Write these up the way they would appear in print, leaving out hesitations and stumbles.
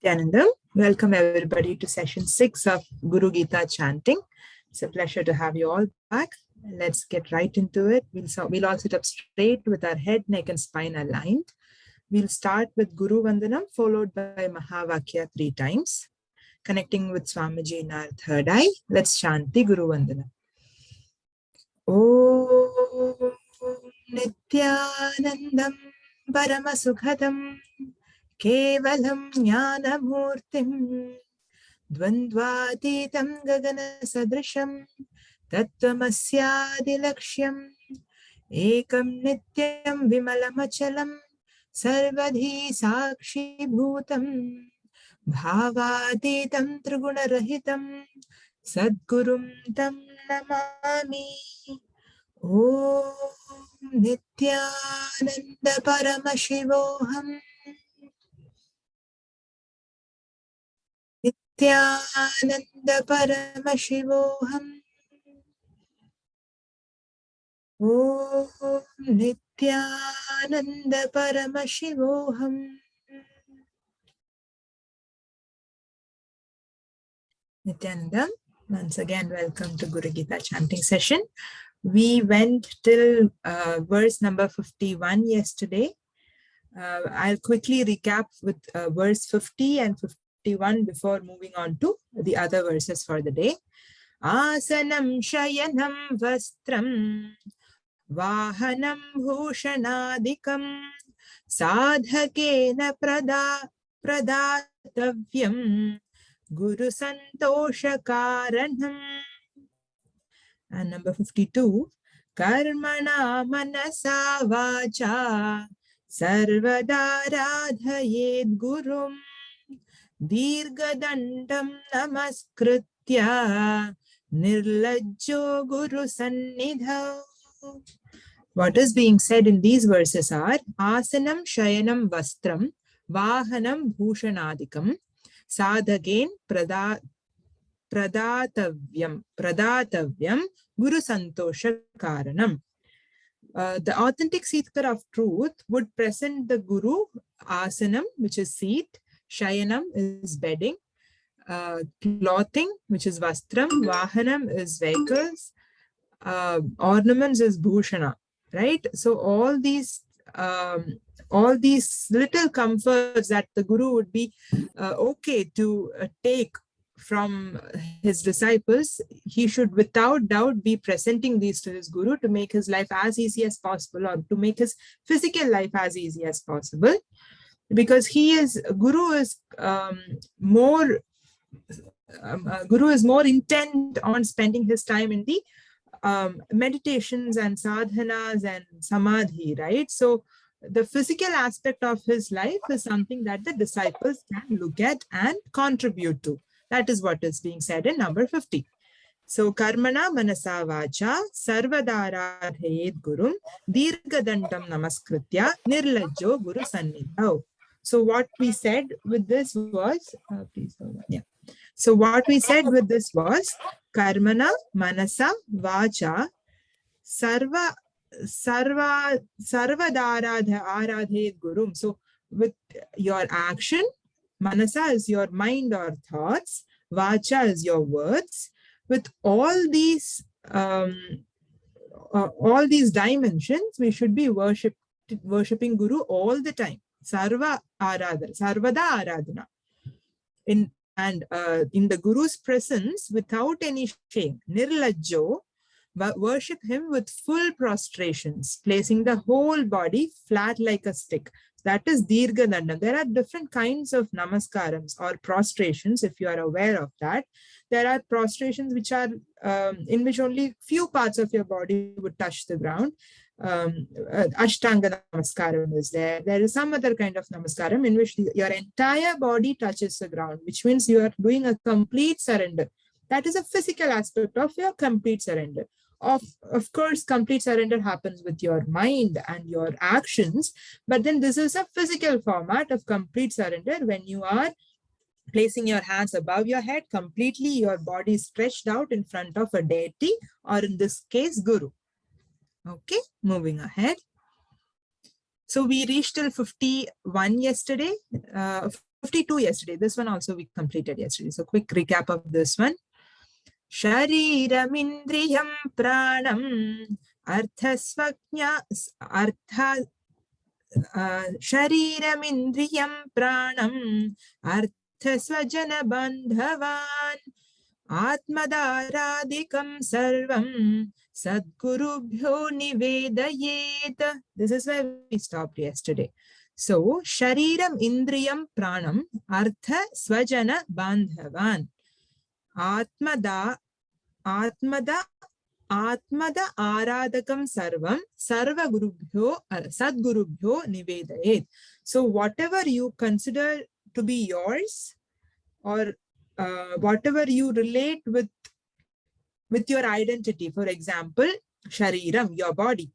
Nityananda. Welcome everybody to session 6 of Guru Gita chanting. It's a pleasure to have you all back. Let's get right into it. We'll all sit up straight with our head, neck and spine aligned. We'll start with Guru Vandanam followed by Mahavakya 3 times. Connecting with Swamiji in our third eye. Let's chant the Guru Vandanam. Om Nityanandam Paramasukhadam Kevalam Jnanamurtim Dvandvatitam Gagana Sadrisham Tattvamasyaadilaksham Ekam Nityam Vimalamachalam Sarvadhi Sakshi Bhutam Bhavatitam Trigunarahitam Sadgurum Tam Namami. Om Nityananda Paramashivoham Nityananda Paramashivoham Om Nityananda Paramashivoham. Nityananda, once again welcome to Guru Gita chanting session. We went till verse number 51 yesterday. I'll quickly recap with verse 50 and 51 before moving on to the other verses for the day. Asanam shayanam vastram vahanam bhushanadikam sadhakena pradatavyam guru santosha karanam. And number 52, Karmana manasa vacha sarvada radhayed gurum dirgadandam namaskritya nirlajjo guru sannidhav. What is being said in these verses are Asanam shayanam vastram vahanam bhushanadikam sadhagain pradatavyam guru santosha karanam. The authentic seeker of truth would present the guru asanam, which is seat, shayanam is bedding, clothing, which is vastram, vahanam is vehicles, ornaments is bhushana, right? So all these little comforts that the guru would be okay to take from his disciples, he should without doubt be presenting these to his guru to make his life as easy as possible, or to make his physical life as easy as possible, because guru is more intent on spending his time in the meditations and sadhanas and samadhi, right? So the physical aspect of his life is something that the disciples can look at and contribute to. That is what is being said in number 50. So, Karmana manasa vacha sarvadaradhayed gurum dirgadandam namaskritya nirlajjo guru sannidhav. So, what we said with this was, please hold on, yeah. So, what we said with this was Karmana manasa vacha sarvadaradhayed gurum. So, with your action, manasa is your mind or thoughts, vacha is your words. With all these dimensions, we should be worshipping Guru all the time. Sarvada aradhana. In the Guru's presence, without any shame, nirlajjo, worship him with full prostrations, placing the whole body flat like a stick. That is Dirga Dandam. There are different kinds of namaskarams or prostrations, if you are aware of that. There are prostrations which are in which only few parts of your body would touch the ground. Ashtanga namaskaram is there. There is some other kind of namaskaram in which your entire body touches the ground, which means you are doing a complete surrender. That is a physical aspect of your complete surrender. Of course, complete surrender happens with your mind and your actions, but then this is a physical format of complete surrender when you are placing your hands above your head, completely your body stretched out in front of a deity, or in this case, Guru. Okay, moving ahead. So we reached till 51 yesterday. 52 yesterday. This one also we completed yesterday. So quick recap of this one. Shariram indriyam pranam arthasvajna artha Shariram indriyam pranam arthasvajana bandhavan Atmadaradikam sarvam sadgurubhyo nivedayet. This is where we stopped yesterday. So, Shariram Indriyam Pranam Artha Swajana Bandhavan Atmada Aradakam Sarvam Sarva Gurubhyo Sadgurubhyo Nivedayet. So, whatever you consider to be yours, or whatever you relate with your identity. For example, Shariram, your body.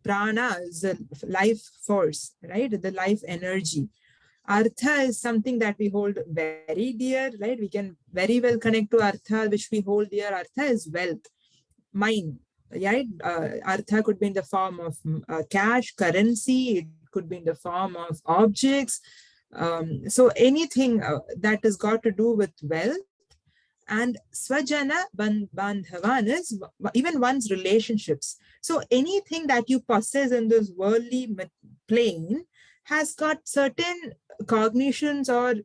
Prana is the life force, right? The life energy. Artha is something that we hold very dear, right? We can very well connect to Artha, which we hold dear. Artha is wealth, mine, right? Artha could be in the form of cash, currency. It could be in the form of objects. So anything that has got to do with wealth. And Swajana Bandhavan is even one's relationships. So anything that you possess in this worldly plane has got certain cognitions or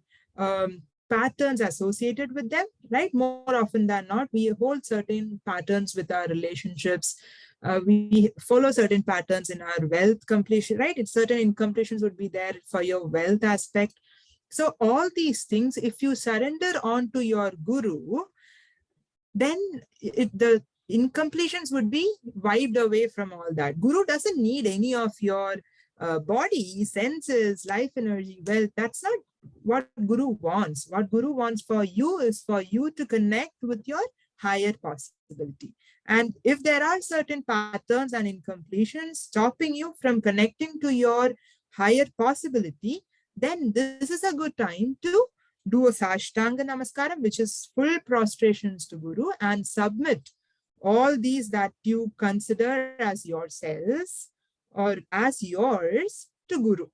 patterns associated with them, right? More often than not, we hold certain patterns with our relationships. We follow certain patterns in our wealth completion, right? It's certain incompletions would be there for your wealth aspect. So all these things, if you surrender on to your guru, then the incompletions would be wiped away from all that. Guru doesn't need any of your body, senses, life energy, wealth. That's not what Guru wants. What Guru wants for you is for you to connect with your higher possibility. And if there are certain patterns and incompletions stopping you from connecting to your higher possibility, then this is a good time to do a Sashtanga Namaskaram, which is full prostrations to Guru, and submit all these that you consider as yourselves or as yours to Guru,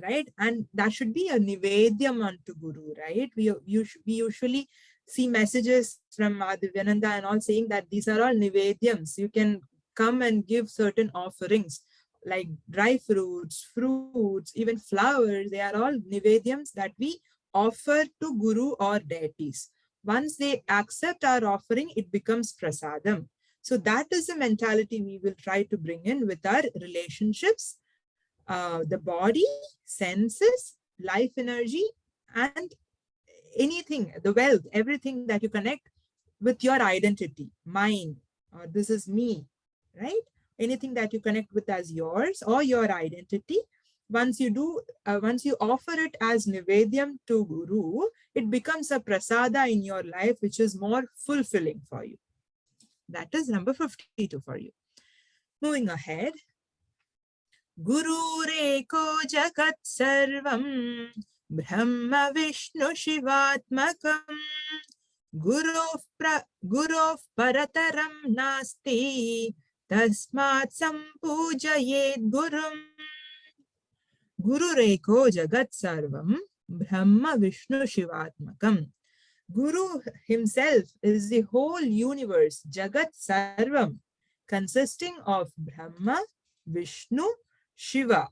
right? And that should be a Nivedyam unto Guru, right? We usually see messages from NITHYANANDA and all saying that these are all Nivedyams. You can come and give certain offerings like dry fruits, fruits, even flowers. They are all Nivedyams that we offer to Guru or deities. Once they accept our offering, it becomes prasadam. So that is the mentality we will try to bring in with our relationships, the body, senses, life energy, and anything, the wealth, everything that you connect with your identity, mine, or this is me, right? Anything that you connect with as yours or your identity, once you do, once you offer it as Nivedyam to Guru, it becomes a prasada in your life, which is more fulfilling for you. That is number 52 for you. Moving ahead. Guru Reko Jagat Sarvam Brahma Vishnu Shivatmakam Guru Parataram Nasti Tasmat Sampujayet Gurum. Guru Reko Jagat Sarvam Brahma Vishnu Shivatmakam. Guru himself is the whole universe, Jagat Sarvam, consisting of Brahma, Vishnu, Shiva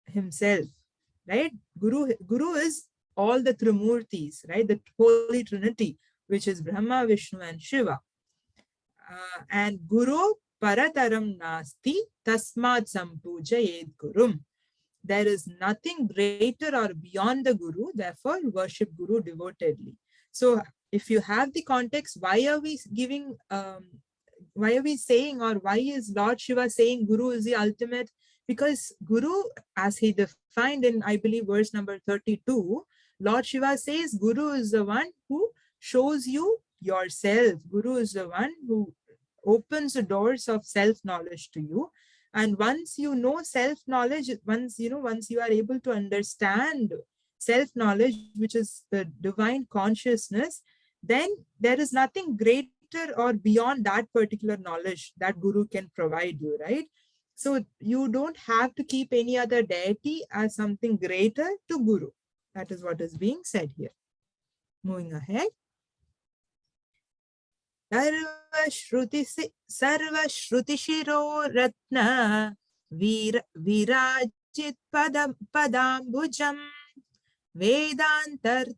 himself, right? Guru is all the Trimurtis, right? The Holy Trinity, which is Brahma, Vishnu, and Shiva. And Guru Parataram Nasti Tasmat Sampujayet Gurum. There is nothing greater or beyond the Guru, therefore worship Guru devotedly. So if you have the context, why are we giving, why are we saying, or why is Lord Shiva saying Guru is the ultimate? Because Guru, as he defined in, I believe, verse number 32, Lord Shiva says Guru is the one who shows you yourself. Guru is the one who opens the doors of self-knowledge to you. And once you know self-knowledge, once you are able to understand self-knowledge, which is the divine consciousness, then there is nothing greater or beyond that particular knowledge that Guru can provide you, right? So you don't have to keep any other deity as something greater to Guru. That is what is being said here. Moving ahead. Sarva Shiro Ratna Virajit Padambujam Vedantartha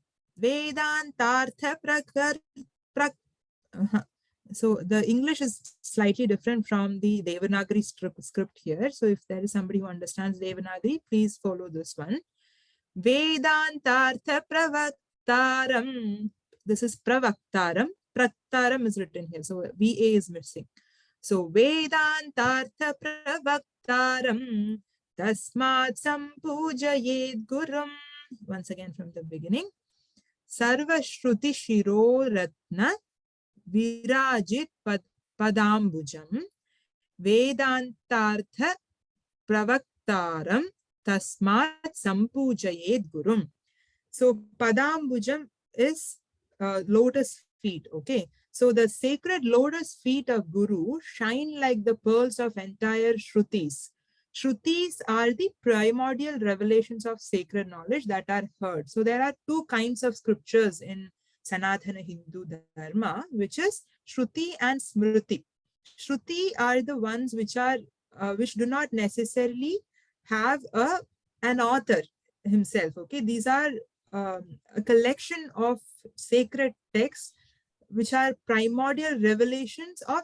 So the English is slightly different from the Devanagari script here. So if there is somebody who understands Devanagari, please follow this one. Vedantartha Pravaktaram. This is Pravaktaram. Praktaram is written here. So VA is missing. So Vedantartha Pravaktaram Tasmat Sampujayed Gurum. Once again from the beginning. Sarva Shruti Shiro Ratna Virajit Padambujam Vedantartha Pravaktaram Tasmat Sampujayed Gurum. So Padambujam is lotus feet. Okay. So the sacred lotus feet of Guru shine like the pearls of entire Shrutis. Shrutis are the primordial revelations of sacred knowledge that are heard. So there are two kinds of scriptures in Sanatana Hindu Dharma, which is Shruti and Smriti. Shruti are the ones which are which do not necessarily have an author himself. Okay, these are a collection of sacred texts which are primordial revelations of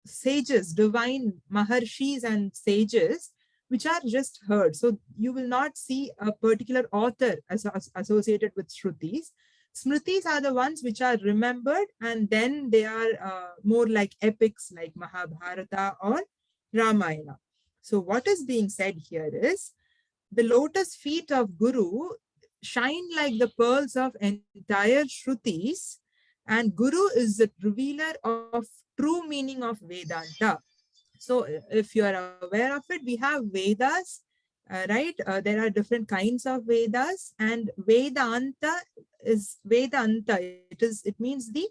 sages, divine maharshis and sages, which are just heard. So you will not see a particular author associated with Shrutis. Smritis are the ones which are remembered, and then they are more like epics like Mahabharata or Ramayana. So what is being said here is the lotus feet of Guru shine like the pearls of entire Shrutis, and Guru is the revealer of true meaning of Vedanta. So if you are aware of it, we have Vedas, right? There are different kinds of Vedas, and Vedanta is Vedanta. It means the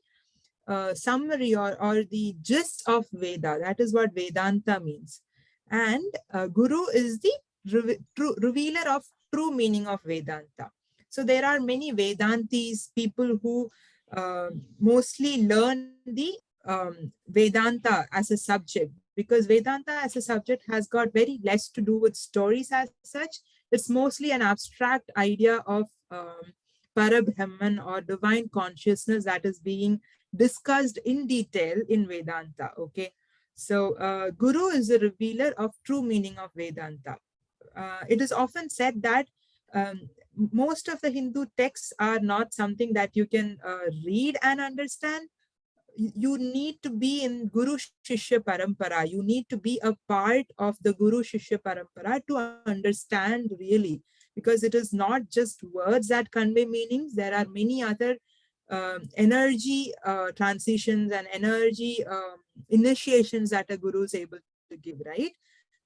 summary or the gist of Veda. That is what Vedanta means. And Guru is the revealer of true meaning of Vedanta. So there are many Vedantis, people who mostly learn the Vedanta as a subject, because Vedanta as a subject has got very less to do with stories as such. It's mostly an abstract idea of Parabrahman or divine consciousness that is being discussed in detail in Vedanta. Okay, so Guru is the revealer of true meaning of Vedanta. It is often said that most of the Hindu texts are not something that you can read and understand. You need to be in Guru Shishya Parampara. You need to be a part of the Guru Shishya Parampara to understand really, because it is not just words that convey meanings. There are many other energy transitions and energy initiations that a Guru is able to give, right?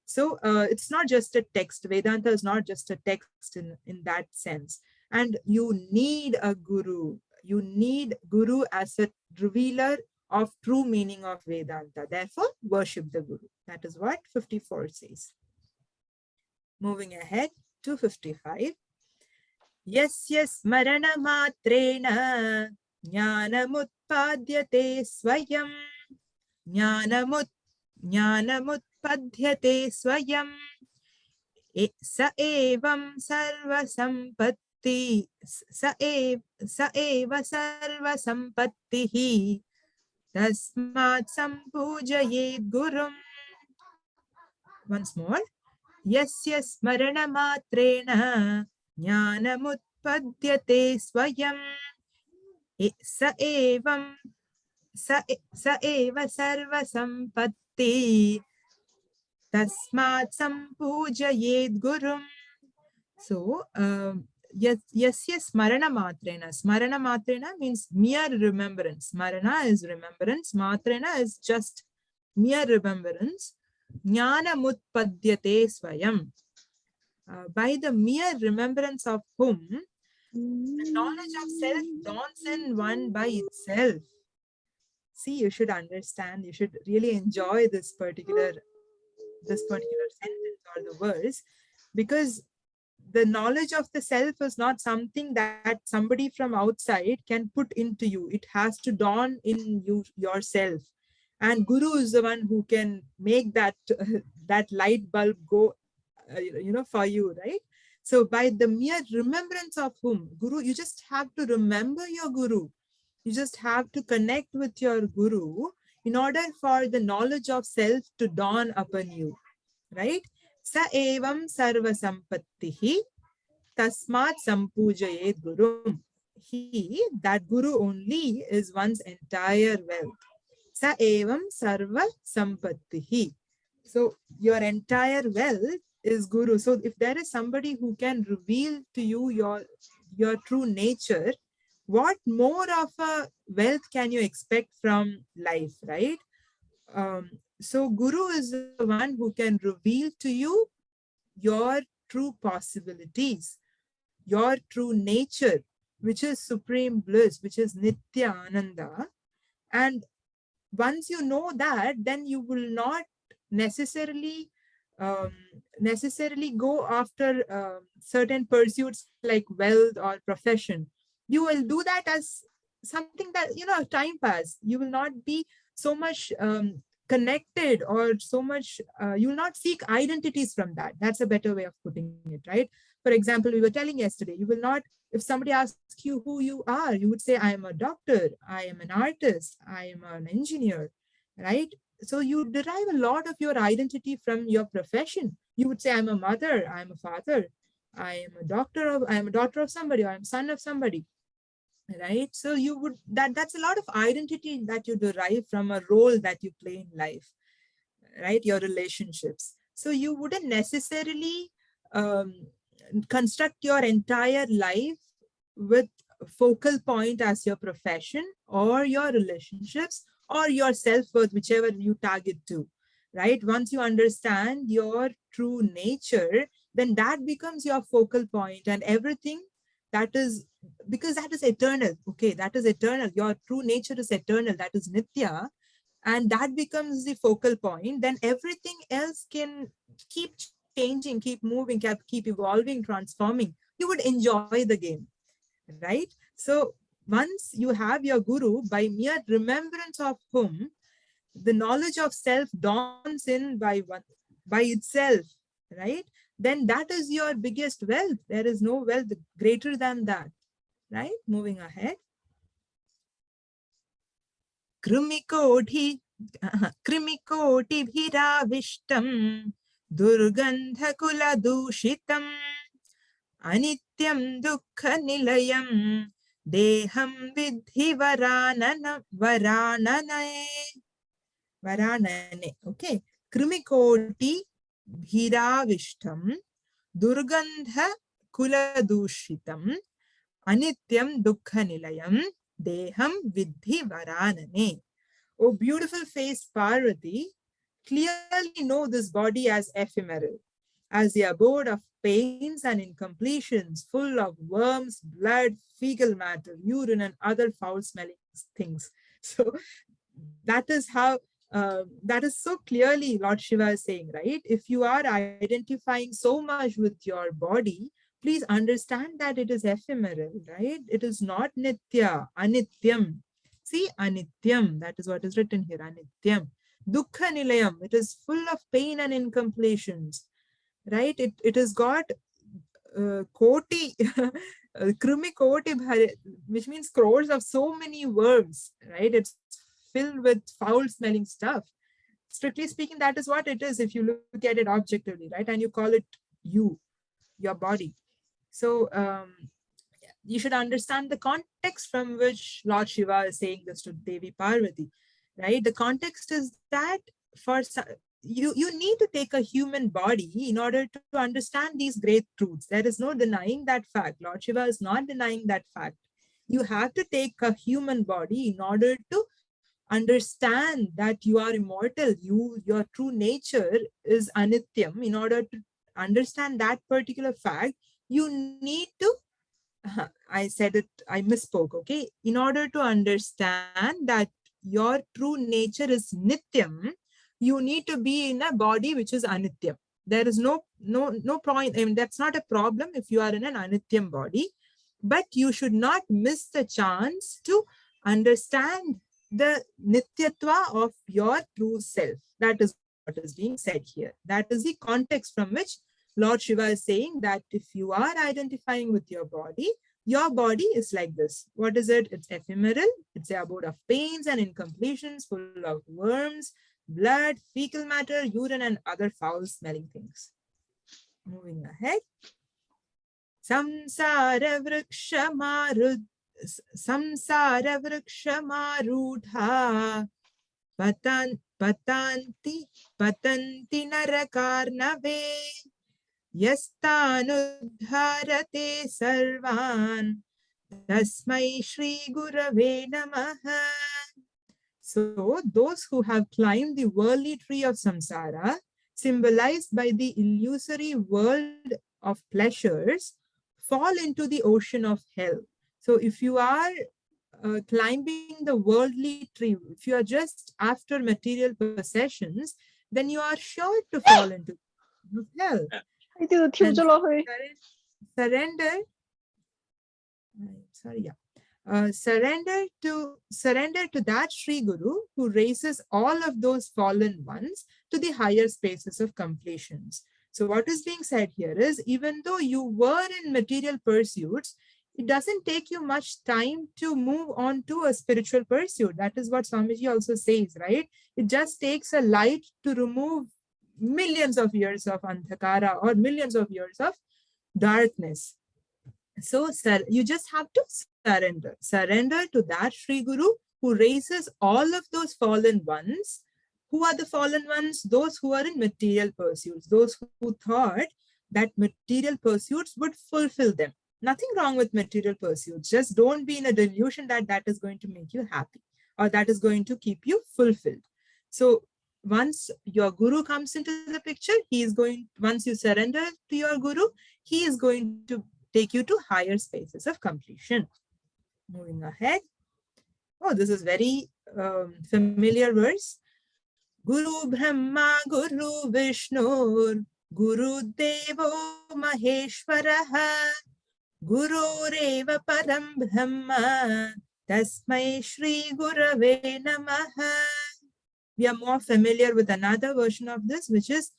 So it's not just a text. Vedanta is not just a text in that sense. And you need a Guru. You need Guru as a revealer of true meaning of Vedanta. Therefore, worship the Guru. That is what 54 says. Moving ahead to 55. Yasya smarana matrena jnanamutpadyate swayam jnanamutpadyate swayam sa evam sarva sampatti sa eva sarva sampattihi tasmat sampujayed gurum. Once more. Yasya smarana matrena jnanamutpadyate swayam sa eva sarva sampatti tasmat sampujayed gurum. So yasya smarana matrena. Smarana matrena means mere remembrance. Smarana is remembrance. Matrena is just mere remembrance. Jnanamutpadyate swayam. By the mere remembrance of whom the knowledge of self dawns in one by itself. See, you should understand, you should really enjoy this particular sentence or the verse, because the knowledge of the self is not something that somebody from outside can put into you. It has to dawn in you yourself. And Guru is the one who can make that that light bulb go, for you, right? So by the mere remembrance of whom? Guru, you just have to remember your Guru. You just have to connect with your Guru in order for the knowledge of self to dawn upon you, right? Sa evam sarva sampattihi tasmat sampujayet gurum. He, that Guru only, is one's entire wealth. Sa evam sarva sampattihi. So your entire wealth is Guru. So if there is somebody who can reveal to you your true nature, what more of a wealth can you expect from life, right? So Guru is the one who can reveal to you your true possibilities, your true nature, which is supreme bliss, which is Nityananda. And once you know that, then you will not necessarily go after certain pursuits like wealth or profession. You will do that as something that, time pass. You will not be so much connected, or so much, you will not seek identities from that. That's a better way of putting it, right? For example, we were telling yesterday, you will not, if somebody asks you who you are, you would say, I am a doctor, I am an artist, I am an engineer, right? So you derive a lot of your identity from your profession. You would say, I'm a mother, I'm a father, I am a daughter of somebody, or I'm son of somebody, right? So you would, that's a lot of identity that you derive from a role that you play in life, right? Your relationships. So you wouldn't necessarily construct your entire life with focal point as your profession or your relationships or your self-worth, whichever you target to, right? Once you understand your true nature, then that becomes your focal point, and everything that is, because that is eternal, okay? That is eternal. Your true nature is eternal. That is Nitya. And that becomes the focal point. Then everything else can keep changing, keep moving, keep evolving, transforming. You would enjoy the game, right? So once you have your Guru, by mere remembrance of whom the knowledge of self dawns in by itself, right? Then that is your biggest wealth. There is no wealth greater than that, right? Moving ahead. Krimikoti bhiravistam durgandhakula dushitam anityam dukkha nilayam deham vidhi varanane. Okay. Krimikoti bhiravishtam durgandha kula dushitam anityam dukkha nilayam deham vidhi varanane. Oh, beautiful face Parvati, clearly know this body as ephemeral, as the abode of pains and incompletions, full of worms, blood, fecal matter, urine, and other foul-smelling things. So that is how, that is so clearly Lord Shiva is saying, right? If you are identifying so much with your body, please understand that it is ephemeral, right? It is not nitya, anityam. See, anityam, that is what is written here, anityam. Dukkha nilayam, it is full of pain and incompletions, right? It has got koti, krimi koti, which means crores of so many worms, right? It's filled with foul smelling stuff. Strictly speaking, that is what it is if you look at it objectively, right? And you call it you, your body. So you should understand the context from which Lord Shiva is saying this to Devi Parvati, right? The context is that for you need to take a human body in order to understand these great truths. There is no denying that fact. Lord Shiva is not denying that fact. You have to take a human body in order to understand that you are immortal. Your true nature is anityam. In order to understand that particular fact, you need to, I said it, I misspoke, okay? In order to understand that your true nature is nityam, you need to be in a body which is anityam. There is no point. I mean, that's not a problem if you are in an anityam body, but you should not miss the chance to understand the nityatva of your true self. That is what is being said here. That is the context from which Lord Shiva is saying that if you are identifying with your body is like this. What is it? It's ephemeral. It's the abode of pains and incompletions, full of worms, blood, fecal matter, urine, and other foul-smelling things. Moving ahead. Samsara vrikshamarudha patanti narakarnave yastanudharate sarvan tasmai shri gurave namaha. So those who have climbed the worldly tree of samsara, symbolized by the illusory world of pleasures, fall into the ocean of hell. So if you are climbing the worldly tree, if you are just after material possessions, then you are sure to fall into hell. Surrender to that Sri Guru who raises all of those fallen ones to the higher spaces of completions. So what is being said here is, even though you were in material pursuits, it doesn't take you much time to move on to a spiritual pursuit. That is what Swamiji also says, right? It just takes a light to remove millions of years of andhakara or millions of years of darkness. So you just have to surrender to that Sri Guru who raises all of those fallen ones. Who are the fallen ones? Those who are in material pursuits, those who thought that material pursuits would fulfill them. Nothing wrong with material pursuits. Just don't be in a delusion that that is going to make you happy or that is going to keep you fulfilled. So once your Guru comes into the picture, once you surrender to your Guru, he is going to take you to higher spaces of completion. Moving ahead. Oh, this is very familiar verse. Guru Brahma, Guru Vishnu, Guru Devo Maheshwaraha, Guru Reva Param Brahma, Tasmai Shri Gurave Namaha. We are more familiar with another version of this, which is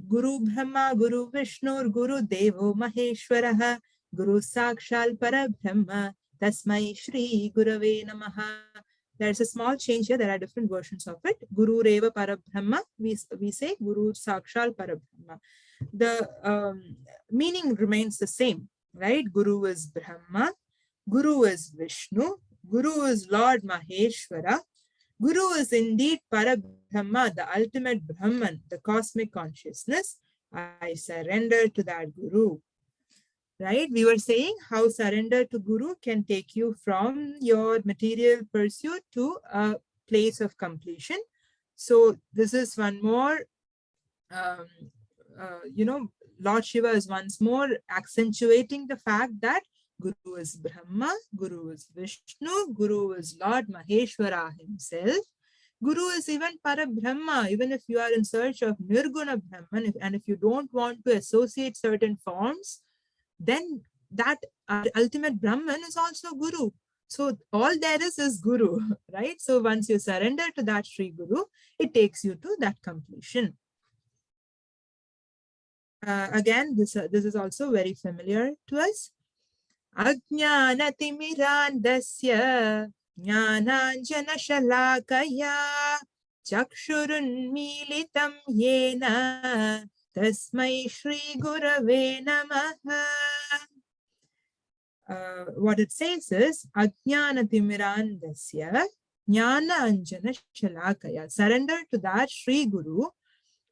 Guru Brahma, Guru Vishnu, Guru Devo Maheshwaraha, Guru Sakshal Parabrahma, Tasmai Shri Gurave Namaha. There's a small change here. There are different versions of it. Guru Reva Parabrahma, we say Guru Sakshal Parabrahma. The meaning remains the same, right? Guru is Brahma, Guru is Vishnu, Guru is Lord Maheshwara, Guru is indeed Parabrahma, the ultimate Brahman, the cosmic consciousness. I surrender to that Guru. Right? We were saying how surrender to Guru can take you from your material pursuit to a place of completion. So this is one more, Lord Shiva is once more accentuating the fact that Guru is Brahma, Guru is Vishnu, Guru is Lord Maheshwara himself. Guru is even Parabrahma, even if you are in search of Nirguna Brahman, and if you don't want to associate certain forms, then that ultimate Brahman is also Guru. So all there is Guru, right? So once you surrender to that Sri Guru, it takes you to that completion. Again, this is also very familiar to us. Ajnanatimirandasya jnananjana shalakaya chakshurunmilitam yena tasmai Shri Gurave Namaha. What it says is Ajnanatimirandasya Jnana Anjana Shalakaya. Surrender to that Sri Guru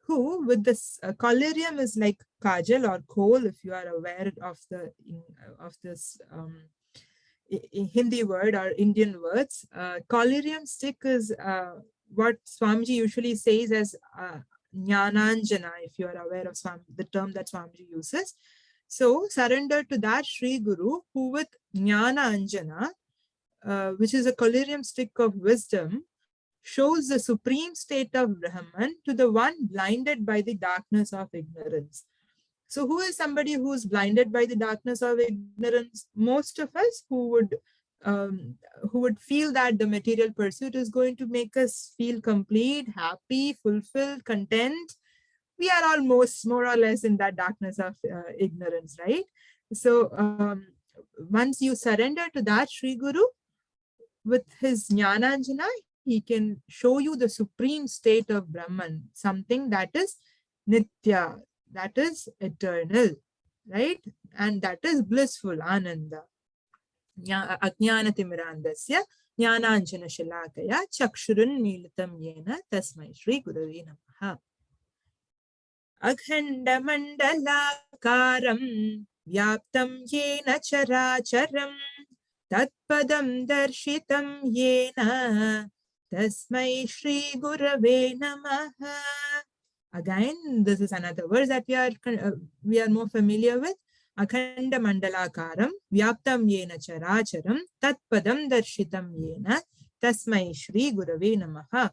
who, with this collyrium is like kajal or kohl, if you are aware of this Hindi word or Indian words. Collyrium stick is what Swamiji usually says as Jnananjana, if you are aware of the term that Swamiji uses. So surrender to that Sri Guru who with Jnana Anjana, which is a collyrium stick of wisdom, shows the supreme state of Brahman to the one blinded by the darkness of ignorance. So who is somebody who is blinded by the darkness of ignorance? Most of us um, who would feel that the material pursuit is going to make us feel complete, happy, fulfilled, content. We are almost more or less in that darkness of ignorance, right? So once you surrender to that Sri Guru, with his Jnananjana, he can show you the supreme state of Brahman, something that is Nitya, that is eternal, right? And that is blissful, Ananda. Ajnanatimirandasya Jnananjana Shalakaya Chakshurun Militam Yena Tasmai Shri Gurave Namaha. Akhandamandalakaram Vyaptam Yena Characharam Tatpadam Darshitam Yena Tasmai Shri Gurave Namaha. Again, this is another verse that we are more familiar with. Akhanda Mandalakaram Vyaptam Yena Characharam Tatpadam Darshitam Yena Tasmai Shri Gurave Namaha.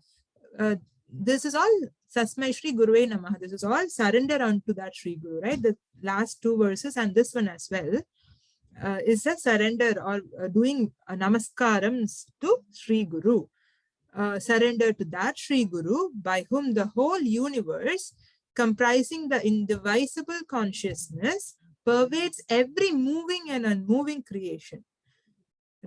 This is all Tasmai Shri Gurave Namaha. This is all surrender unto that Shri Guru, right? The last two verses and this one as well is a surrender or doing namaskarams to Shri Guru. Surrender to that Sri Guru by whom the whole universe, comprising the indivisible consciousness, pervades every moving and unmoving creation.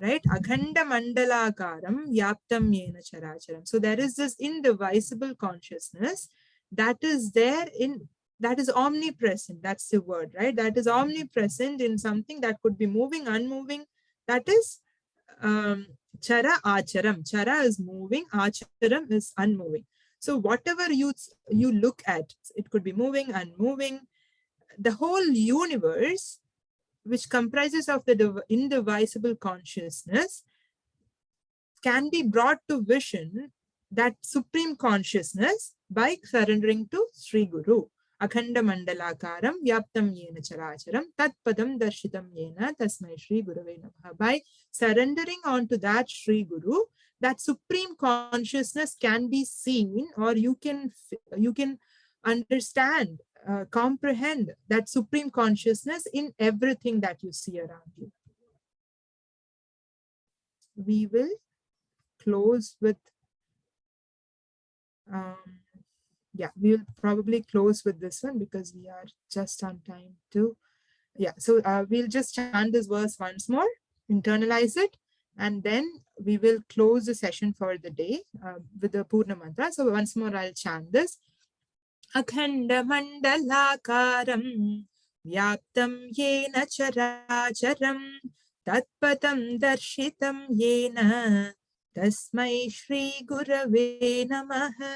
Right? Akhanda Mandalakaram Yaptam Yena Characharam. So there is this indivisible consciousness that is there that is omnipresent. That's the word, right? That is omnipresent in something that could be moving, unmoving. That is Chara Acharam. Chara is moving, Acharam is unmoving. So whatever you look at, it could be moving, unmoving. The whole universe, which comprises of the indivisible consciousness, can be brought to vision, that supreme consciousness, by surrendering to Sri Guru. Akhanda Mandalakaram Vyaptam Yena Characharam Tatpadam Darshitam Yena Tasmai Shri Gurave Namaha. By surrendering on to that Sri Guru, that supreme consciousness can be seen, or you can understand, comprehend that supreme consciousness in everything that you see around you. We will close with we will probably close with this one because we are just on time too. So we'll just chant this verse once more, internalize it, and then we will close the session for the day with the Purna mantra. So once more I'll chant this. Akhanda Mandalakaram Vyaptam Yena Characharam Tatpatam Darshitam Yena Tasmai Shri Gurave Namaha.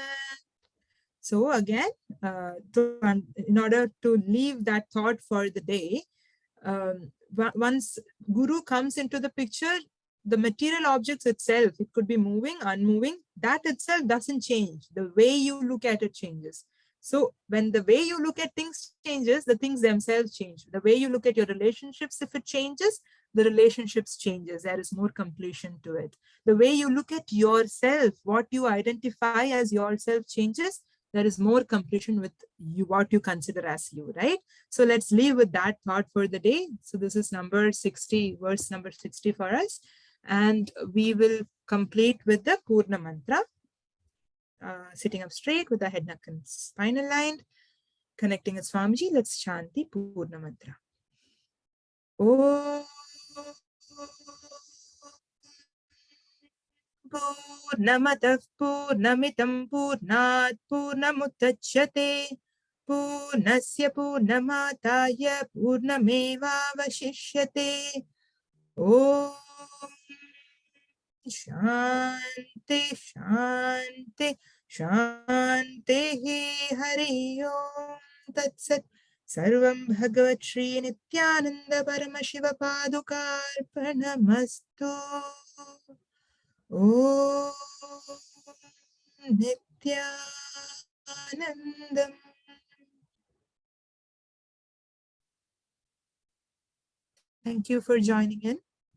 So again, in order to leave that thought for the day, once Guru comes into the picture, the material objects itself, it could be moving, unmoving, that itself doesn't change. The way you look at it changes. So when the way you look at things changes, the things themselves change. The way you look at your relationships, if it changes, the relationships changes. There is more completion to it. The way you look at yourself, what you identify as yourself changes. There is more completion with you, what you consider as you, right? So let's leave with that thought for the day. So this is number 60, verse number 60 for us. And we will complete with the Purna mantra. Sitting up straight with the head, neck, and spine aligned. Connecting with Swamiji, let's chant the Purna mantra. Om Purnamatav Purnamitam Purnat Purnamudachyate Purnasya Purnamataya Purnameva Vashishyate. Om Shanti Shanti Shanti Hari Om Tat Sat. Sarvam Bhagavat Shri Nityananda Paramashiva Padukarpanamastu. Om Nityanandam. Thank you for joining in.